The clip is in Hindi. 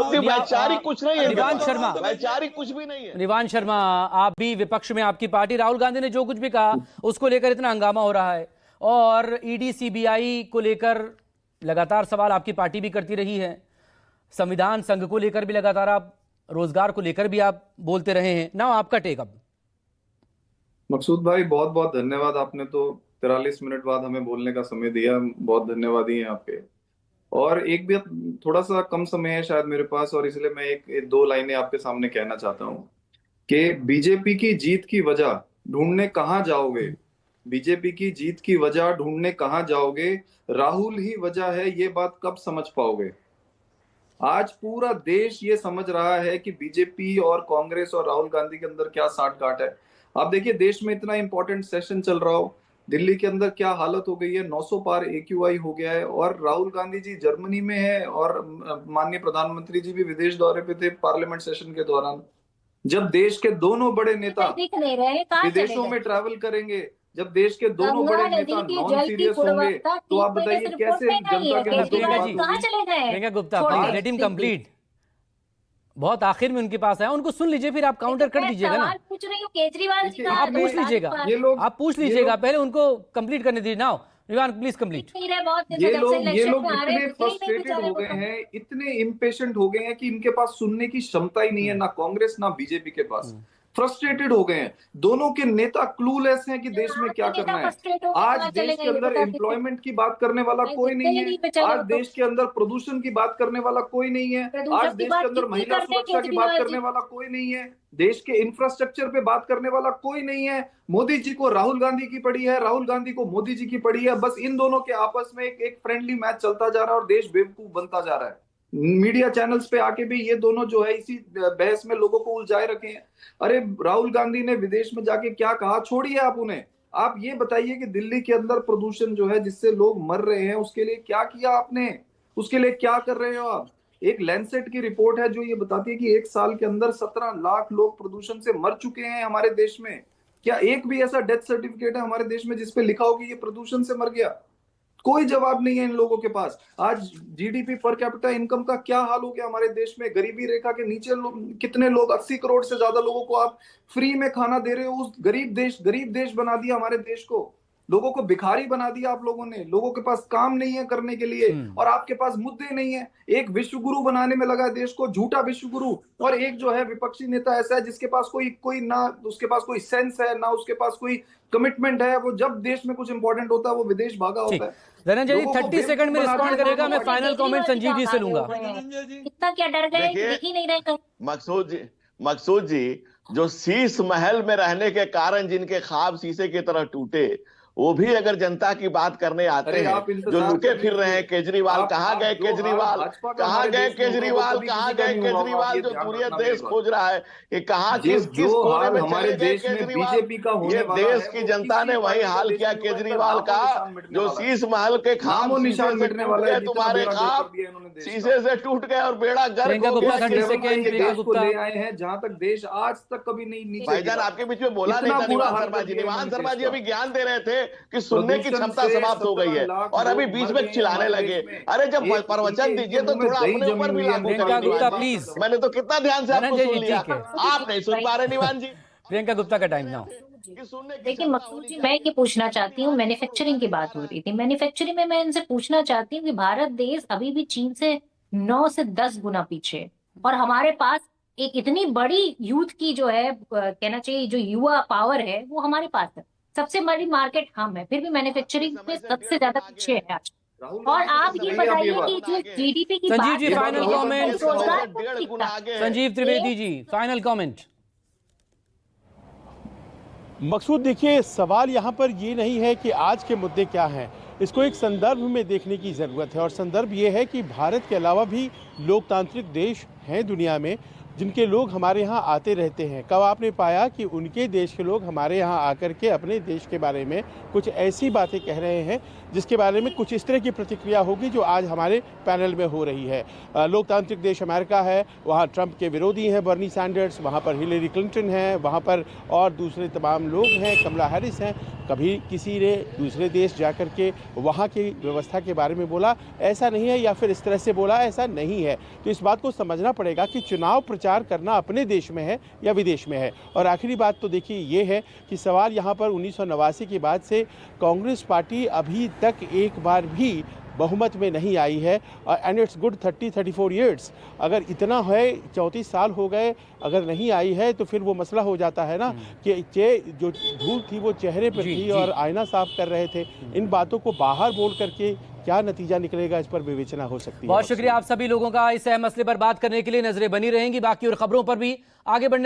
वैचारिक कुछ नहीं है। निवांश शर्मा, वैचारिक कुछ भी नहीं है। निवांश शर्मा, आप भी विपक्ष में, आपकी पार्टी, राहुल गांधी ने जो कुछ भी कहा उसको लेकर इतना हंगामा हो रहा है, और ईडी सीबीआई को लेकर लगातार सवाल आपकी पार्टी भी करती रही है, संविधान संघ को लेकर भी लगातार आप, रोजगार को लेकर भी आप बोलते रहे हैं ना। आपका टेक अब। मकसूद भाई, बहुत बहुत धन्यवाद। आपने तो 43 मिनट बाद हमें बोलने का समय दिया, बहुत धन्यवादी हैं आपके। और एक भी थोड़ा सा कम समय है शायद मेरे पास, और इसलिए मैं एक दो लाइनें आपके सामने कहना चाहता हूँ कि बीजेपी की जीत की वजह ढूंढने कहाँ जाओगे, बीजेपी की जीत की वजह ढूंढने कहाँ जाओगे, राहुल ही वजह है, ये बात कब समझ पाओगे। आज पूरा देश ये समझ रहा है कि बीजेपी और कांग्रेस और राहुल गांधी के अंदर क्या साठ गांठ है। आप देखिए, देश में इतना इंपॉर्टेंट सेशन चल रहा हो, दिल्ली के अंदर क्या हालत हो गई है, 900 पार AQI हो गया है, और राहुल गांधी जी जर्मनी में है, और माननीय प्रधानमंत्री जी भी विदेश दौरे पे थे पार्लियामेंट सेशन के दौरान। जब देश के दोनों बड़े नेता विदेशों में ट्रैवल करेंगे, जब देश के दोनों बड़े नेता नॉन सीरियस होंगे, तो आप बताइए कैसे जनता के मुद्दों पर बात होगी। Priyanka Gupta, please let him complete. बहुत आखिर में उनके पास आया, उनको सुन लीजिए, फिर आप काउंटर कर दीजिएगा ना। पूछ रही हूँ केजरीवाल जी का, आप पूछ लीजिएगा, आप पूछ लीजिएगा, पहले उनको कंप्लीट करने दीजिए। नाउ निवान प्लीज कंप्लीट। ये लोग इतने फ्रस्ट्रेटेड हो गए हैं, इतने इम्पेशेंट हो गए हैं कि इनके पास सुनने की क्षमता ही नहीं है, ना कांग्रेस ना बीजेपी के पास। फ्रस्ट्रेटेड हो गए हैं, दोनों के नेता क्लूलेस हैं कि देश में क्या करना है। आज देश के अंदर एम्प्लॉयमेंट की बात करने वाला कोई नहीं है, आज देश के अंदर प्रदूषण की बात करने वाला कोई नहीं है, आज देश के अंदर महिला सुरक्षा की बात करने वाला कोई नहीं है, देश के इंफ्रास्ट्रक्चर पे बात करने वाला कोई नहीं है। मोदी जी को राहुल गांधी की पड़ी है, राहुल गांधी को मोदी जी की पड़ी है। बस इन दोनों के आपस में एक फ्रेंडली मैच चलता जा रहा है और देश बेवकूफ बनता जा रहा है। मीडिया चैनल्स पे आके भी ये दोनों जो है इसी बहस में लोगों को उलझाए रखे हैं। अरे राहुल गांधी ने विदेश में जाके क्या कहा, छोड़िए आप उन्हें। आप ये बताइए कि दिल्ली के अंदर प्रदूषण जो है जिससे लोग मर रहे हैं, उसके लिए क्या किया आपने, उसके लिए क्या कर रहे हो आप। एक लैंसेट की रिपोर्ट है जो ये बताती है कि एक साल के अंदर 17 लाख लोग प्रदूषण से मर चुके हैं हमारे देश में। क्या एक भी ऐसा डेथ सर्टिफिकेट है हमारे देश में जिसपे लिखा हो कि ये प्रदूषण से मर गया? कोई जवाब नहीं है इन लोगों के पास। आज जीडीपी पर कैपिटा इनकम का क्या हाल हो गया हमारे देश में। गरीबी रेखा के नीचे कितने लोग, 80 करोड़ से ज्यादा लोगों को आप फ्री में खाना दे रहे हो। उस गरीब देश बना दिया हमारे देश को, लोगों को भिखारी बना दिया आप लोगों ने। लोगों के पास काम नहीं है करने के लिए, और आपके पास मुद्दे नहीं है। एक विश्व गुरु बनाने में लगा है देश को, झूठा विश्व गुरु, और एक जो है विपक्षी नेता ऐसा है जिसके पास कोई ना उसके पास कोई सेंस है, ना उसके पास कोई कमिटमेंट है। वो जब देश में कुछ इंपॉर्टेंट होता है वो विदेश भागा होता है। धनंजय जी 30 सेकंड में रिस्पॉन्ड करेगा। मैं फाइनल कमेंट संजीव जी से लूंगा। कितना क्या डर गए, दिख ही नहीं रहे। मकसूद जी, जो शीश महल में रहने के कारण जिनके ख्वाब शीशे की तरह टूटे, वो भी अगर जनता की बात करने आते हैं, जो लुके फिर रहे हैं। केजरीवाल कहाँ गए? केजरीवाल कहाँ गए? केजरीवाल कहाँ गए? केजरीवाल जो पूरे देश खोज रहा है कि कहाँ किस कोने में चले गए केजरीवाल। ये देश की जनता ने वही हाल किया केजरीवाल का, जो शीश महल के ख्वाब तुम्हारे ख्वाब शीशे से टूट गए और बेड़ा गर्क हो गया। ले आए हैं जहाँ तक देश आज तक कभी नहीं। भाईजान आपके बीच में बोला नहीं था निवान शर्मा जी। निवान शर्मा जी अभी ज्ञान दे रहे थे कि सुनने की क्षमता समाप्त हो गई है, और अभी बीच में चिल्लाने लगे। अरे जब प्रवचन दीजिए तो थोड़ा अपने ऊपर भी लागू करिए प्लीज। मैंने तो कितना ध्यान से आपको सुन लिया, आप नहीं सुन पा रहे निवान जी। प्रियंका गुप्ता का टाइम नाउ। देखिए मकसूद जी, मैं ये पूछना चाहती हूँ, मैन्युफैक्चरिंग की बात हो रही थी। मैन्युफैक्चरिंग में मैं इनसे पूछना चाहती हूँ कि भारत देश अभी भी चीन से 9 से 10 गुना पीछे, और हमारे पास एक इतनी बड़ी यूथ की जो है, कहना चाहिए जो युवा पावर है वो हमारे पास है। सबसे बड़ी मार्केट हम है, फिर भी मैन्युफैक्चरिंग में सबसे ज्यादा पीछे है आज। और आप ये बताइए कि जो जीडीपी की Sanjeev ji final comment. Sanjeev Trivedi ji final comment. मकसूद देखिए, सवाल यहाँ पर ये नहीं है कि आज के मुद्दे क्या हैं, इसको एक संदर्भ में देखने की ज़रूरत है। और संदर्भ ये है कि भारत के अलावा भी लोकतांत्रिक देश हैं दुनिया में, जिनके लोग हमारे यहाँ आते रहते हैं, कब आपने पाया कि उनके देश के लोग हमारे यहाँ आकर के अपने देश के बारे में कुछ ऐसी बातें कह रहे हैं जिसके बारे में कुछ इस तरह की प्रतिक्रिया होगी जो आज हमारे पैनल में हो रही है। लोकतांत्रिक देश अमेरिका है, वहाँ ट्रंप के विरोधी हैं बर्नी सैंडर्स, वहाँ पर हिलेरी क्लिंटन है, वहाँ पर और दूसरे तमाम लोग हैं, कमला हैरिस हैं। कभी किसी ने दूसरे देश जाकर के वहाँ की व्यवस्था के बारे में बोला ऐसा नहीं है, या फिर इस तरह से बोला ऐसा नहीं है। तो इस बात को समझना पड़ेगा कि चुनाव प्रचार करना अपने देश में है या विदेश में है। और आखिरी बात तो देखिए ये है कि सवाल यहाँ पर 1989 के बाद से कांग्रेस पार्टी अभी तक एक बार भी बहुमत में नहीं आई है। एंड इट्स गुड 34 ईयर्स, अगर इतना है 34 साल हो गए अगर नहीं आई है तो फिर वो मसला हो जाता है ना कि जो धूल थी वो चेहरे पर थी और आईना साफ कर रहे थे। इन बातों को बाहर बोल करके क्या नतीजा निकलेगा इस पर विवेचना हो सकती है। बहुत शुक्रिया आप सभी लोगों का इस अहम मसले पर बात करने के लिए। नजरें बनी रहेंगी, बाकी और खबरों पर भी आगे बढ़ने